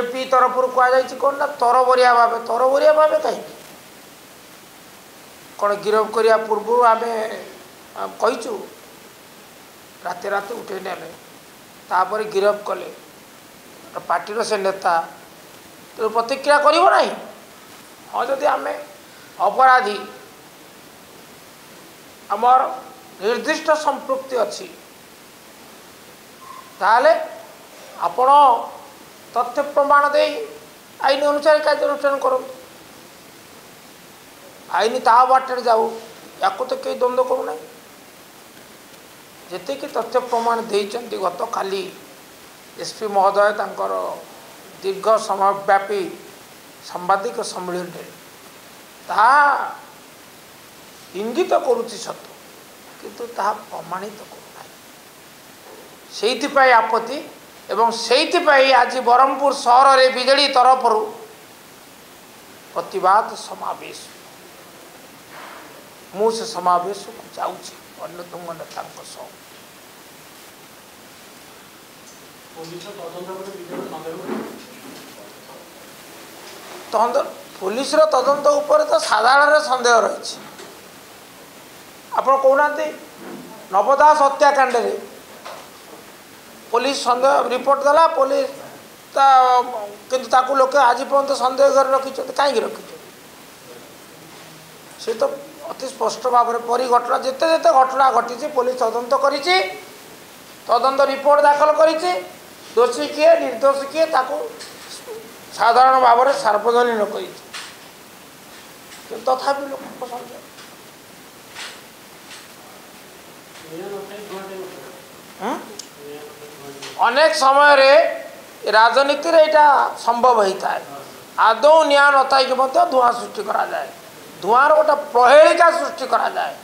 BJP तरफ कहुई कौन ना तरबरिया भाव कहीं कौन गिरफ करने पूर्व आम कहीचु राति राति उठे नेले तापर गिरफ कले पार्टी से नेता तो प्रतिक्रिया करिवो नहीं। हाँ जदि आम अपराधी आमर निर्दिष्ट संपृक्ति अच्छी ताले आपण तथ्य प्रमाण दे आईन अनुसार कार्यानुष्ठान करो आईन ता बाटे जाऊ या तो कई द्वंद्व करूना जिते कि तथ्य प्रमाण देइचंती गत काली एसपी महोदय तांकर दीर्घ समयव्यापी सांबादिक सम्मेलन ता इंगित करुच्ची सत किंतु ता प्रमाणित करूना से आपत्ति एवं से आज ब्रह्मपुर सहर में बिजेडी तरफ प्रतिवाद समावेश मुझे समावेश को जाऊँगी अन्यतम नेता पुलिस तदंत उपर तो साधारण सन्देह रही आप कहना नवदास हत्याकांड पुलिस सन्देह रिपोर्ट देला पुलिस किंतु ताकू लोक आज पर्यंत सन्देह कर रखी कहीं रखी सी तो अति स्पष्ट भाव में परी घटना जिते जिते घटना घटी पुलिस तदंत करी तदंत रिपोर्ट दाखल करी दोषी किए निर्दोष किए ताकू साधारण भाव में सार्वजनीन कर तथापि लोक सन्देह अनेक समय रे राजनीति रे इटा संभव होता है आदौ निया नथाई धुआं सृष्टि करा जाए धुआर गोटे प्रहेलिका सृष्टि करा जाए